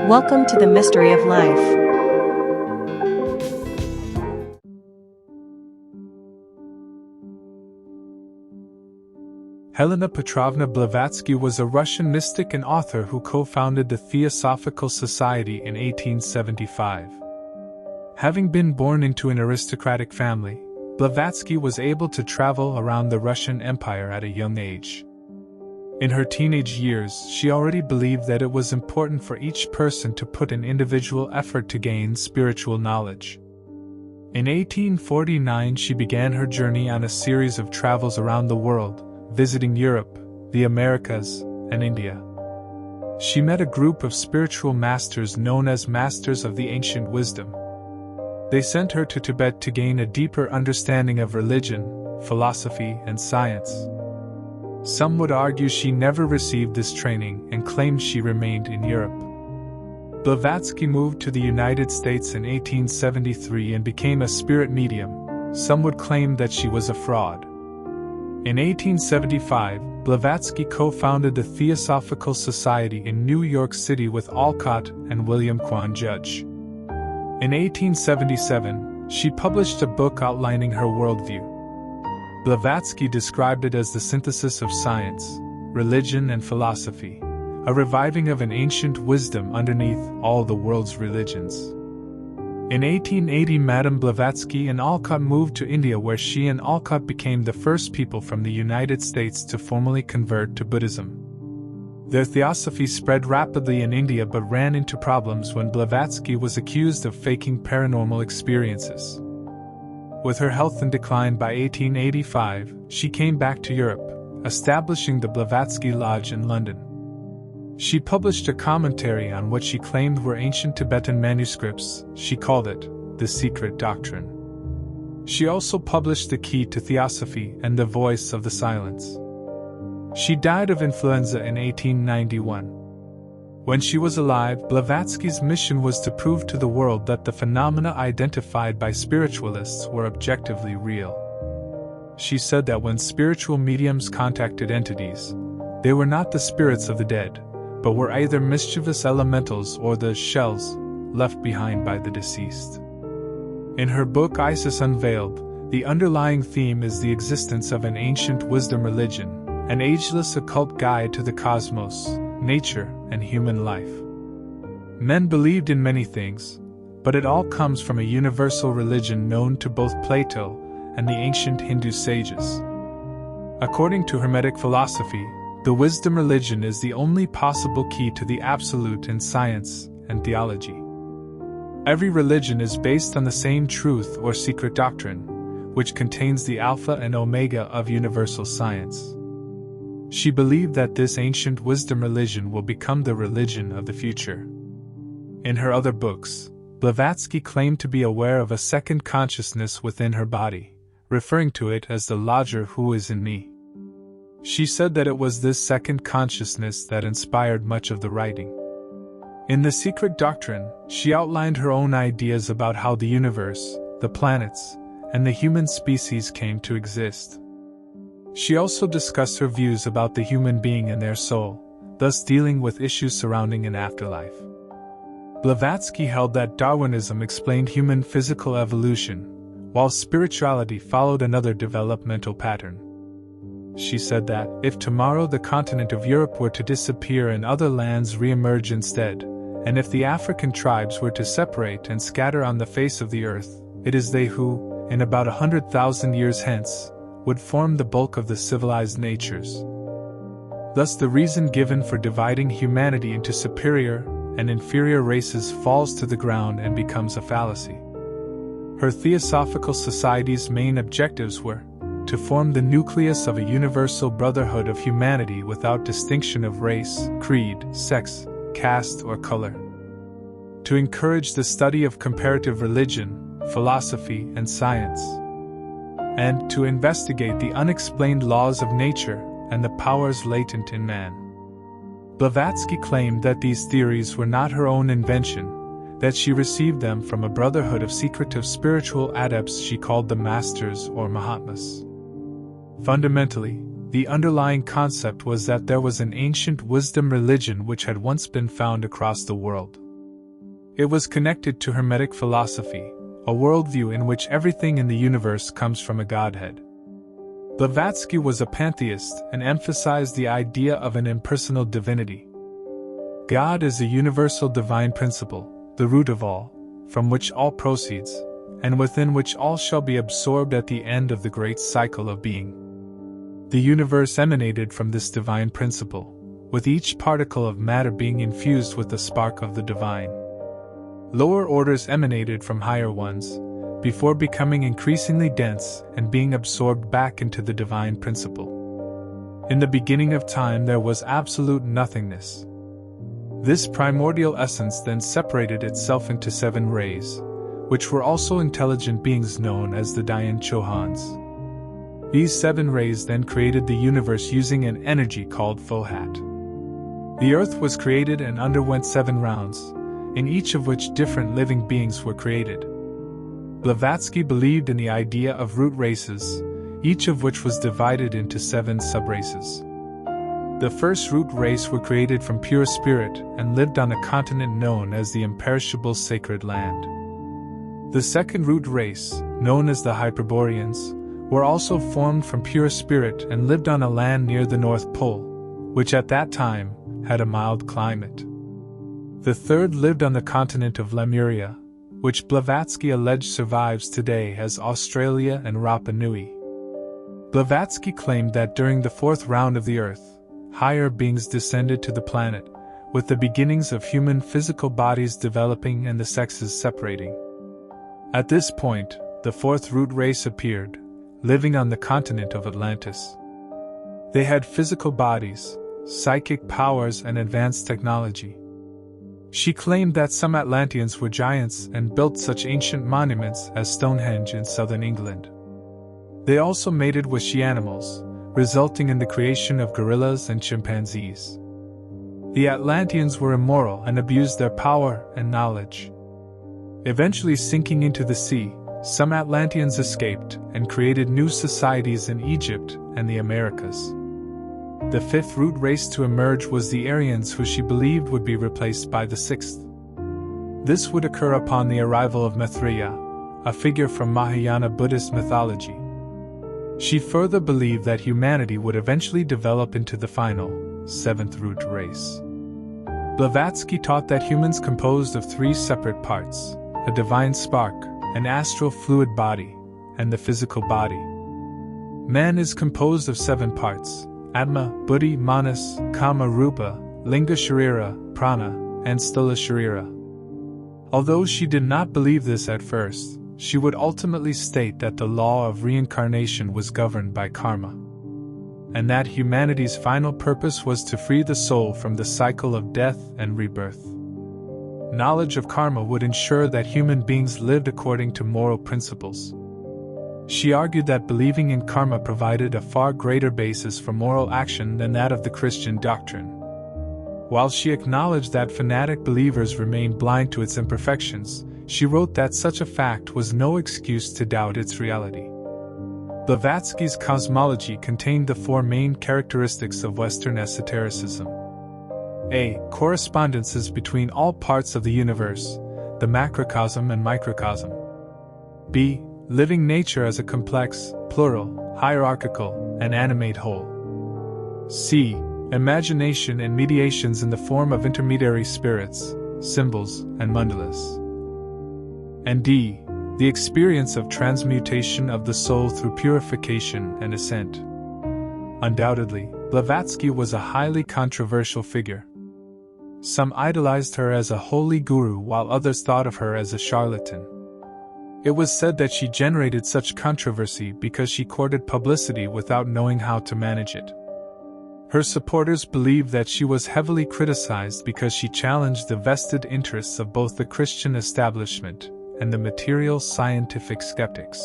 Welcome to the mystery of life. Helena Petrovna Blavatsky was a Russian mystic and author who co-founded the Theosophical Society in 1875. Having been born into an aristocratic family, Blavatsky was able to travel around the Russian Empire at a young age. In her teenage years, she already believed that it was important for each person to put an individual effort to gain spiritual knowledge. In 1849, she began her journey on a series of travels around the world, visiting Europe, the Americas, and India. She met a group of spiritual masters known as Masters of the Ancient Wisdom. They sent her to Tibet to gain a deeper understanding of religion, philosophy, and science. Some would argue she never received this training and claimed she remained in Europe. Blavatsky moved to the United States in 1873 and became a spirit medium. Some would claim that she was a fraud. In 1875, Blavatsky co-founded the Theosophical Society in New York City with Alcott and William Quan Judge. In 1877, she published a book outlining her worldview. Blavatsky described it as the synthesis of science, religion, and philosophy, a reviving of an ancient wisdom underneath all the world's religions. In 1880, Madame Blavatsky and Alcott moved to India, where she and Alcott became the first people from the United States to formally convert to Buddhism. Their theosophy spread rapidly in India but ran into problems when Blavatsky was accused of faking paranormal experiences. With her health in decline by 1885, she came back to Europe, establishing the Blavatsky Lodge in London. She published a commentary on what she claimed were ancient Tibetan manuscripts. She called it the Secret Doctrine. She also published The Key to Theosophy and The Voice of the Silence. She died of influenza in 1891. When she was alive, Blavatsky's mission was to prove to the world that the phenomena identified by spiritualists were objectively real. She said that when spiritual mediums contacted entities, they were not the spirits of the dead, but were either mischievous elementals or the shells left behind by the deceased. In her book Isis Unveiled, the underlying theme is the existence of an ancient wisdom religion, an ageless occult guide to the cosmos, nature, and human life. Men believed in many things, but it all comes from a universal religion known to both Plato and the ancient Hindu sages. According to Hermetic philosophy, the wisdom religion is the only possible key to the absolute in science and theology. Every religion is based on the same truth or secret doctrine, which contains the alpha and omega of universal science. She believed that this ancient wisdom religion will become the religion of the future. In her other books, Blavatsky claimed to be aware of a second consciousness within her body, referring to it as the lodger who is in me. She said that it was this second consciousness that inspired much of the writing. In The Secret Doctrine, she outlined her own ideas about how the universe, the planets, and the human species came to exist. She also discussed her views about the human being and their soul, thus dealing with issues surrounding an afterlife. Blavatsky held that Darwinism explained human physical evolution, while spirituality followed another developmental pattern. She said that, if tomorrow the continent of Europe were to disappear and other lands re-emerge instead, and if the African tribes were to separate and scatter on the face of the earth, it is they who, in about 100,000 years hence, would form the bulk of the civilized natures. Thus the reason given for dividing humanity into superior and inferior races falls to the ground and becomes a fallacy. Her Theosophical Society's main objectives were to form the nucleus of a universal brotherhood of humanity without distinction of race, creed, sex, caste, or color. To encourage the study of comparative religion, philosophy, and science. And to investigate the unexplained laws of nature and the powers latent in man. Blavatsky claimed that these theories were not her own invention, that she received them from a brotherhood of secretive spiritual adepts she called the Masters or Mahatmas. Fundamentally, The underlying concept was that there was an ancient wisdom religion which had once been found across the world. It was connected to Hermetic philosophy, a worldview in which everything in the universe comes from a godhead. Blavatsky was a pantheist and emphasized the idea of an impersonal divinity. God is a universal divine principle, the root of all, from which all proceeds, and within which all shall be absorbed at the end of the great cycle of being. The universe emanated from this divine principle, with each particle of matter being infused with the spark of the divine. Lower orders emanated from higher ones, before becoming increasingly dense and being absorbed back into the divine principle. In the beginning of time there was absolute nothingness. This primordial essence then separated itself into 7 rays, which were also intelligent beings known as the Dayan Chohans. These 7 rays then created the universe using an energy called Fohat. The earth was created and underwent 7 rounds, in each of which different living beings were created. Blavatsky believed in the idea of root races, each of which was divided into 7 subraces. The first root race were created from pure spirit and lived on a continent known as the imperishable sacred land. The second root race, known as the Hyperboreans, were also formed from pure spirit and lived on a land near the North Pole, which at that time had a mild climate. The third lived on the continent of Lemuria, which Blavatsky alleged survives today as Australia and Rapa Nui. Blavatsky claimed that during the 4th round of the Earth, higher beings descended to the planet, with the beginnings of human physical bodies developing and the sexes separating. At this point, the 4th root race appeared, living on the continent of Atlantis. They had physical bodies, psychic powers, and advanced technology. She claimed that some Atlanteans were giants and built such ancient monuments as Stonehenge in southern England. They also mated with she-animals, resulting in the creation of gorillas and chimpanzees. The Atlanteans were immoral and abused their power and knowledge. Eventually sinking into the sea, some Atlanteans escaped and created new societies in Egypt and the Americas. The 5th root race to emerge was the Aryans, who she believed would be replaced by the 6th. This would occur upon the arrival of Maitreya, a figure from Mahayana Buddhist mythology. She further believed that humanity would eventually develop into the final, 7th root race. Blavatsky taught that humans composed of 3 separate parts: a divine spark, an astral fluid body, and the physical body. Man is composed of 7 parts: Atma, Buddhi, Manas, Kama, Rupa, Linga Sharira, Prana, and Stula Sharira. Although she did not believe this at first, she would ultimately state that the law of reincarnation was governed by karma, and that humanity's final purpose was to free the soul from the cycle of death and rebirth. Knowledge of karma would ensure that human beings lived according to moral principles. She argued that believing in karma provided a far greater basis for moral action than that of the Christian doctrine. While she acknowledged that fanatic believers remain blind to its imperfections, she wrote that such a fact was no excuse to doubt its reality. Blavatsky's cosmology contained the 4 main characteristics of Western esotericism. A. Correspondences between all parts of the universe, the macrocosm and microcosm. B. Living nature as a complex, plural, hierarchical, and animate whole. C. Imagination and mediations in the form of intermediary spirits, symbols, and mandalas. And D. The experience of transmutation of the soul through purification and ascent. Undoubtedly, Blavatsky was a highly controversial figure. Some idolized her as a holy guru while others thought of her as a charlatan. It was said that she generated such controversy because she courted publicity without knowing how to manage it. Her supporters believed that she was heavily criticized because she challenged the vested interests of both the Christian establishment and the material scientific skeptics.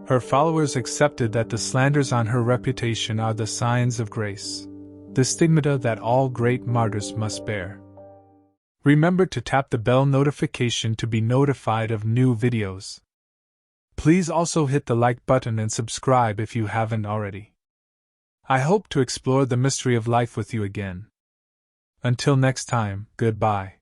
Her followers accepted that the slanders on her reputation are the signs of grace, the stigmata that all great martyrs must bear. Remember to tap the bell notification to be notified of new videos. Please also hit the like button and subscribe if you haven't already. I hope to explore the mystery of life with you again. Until next time, goodbye.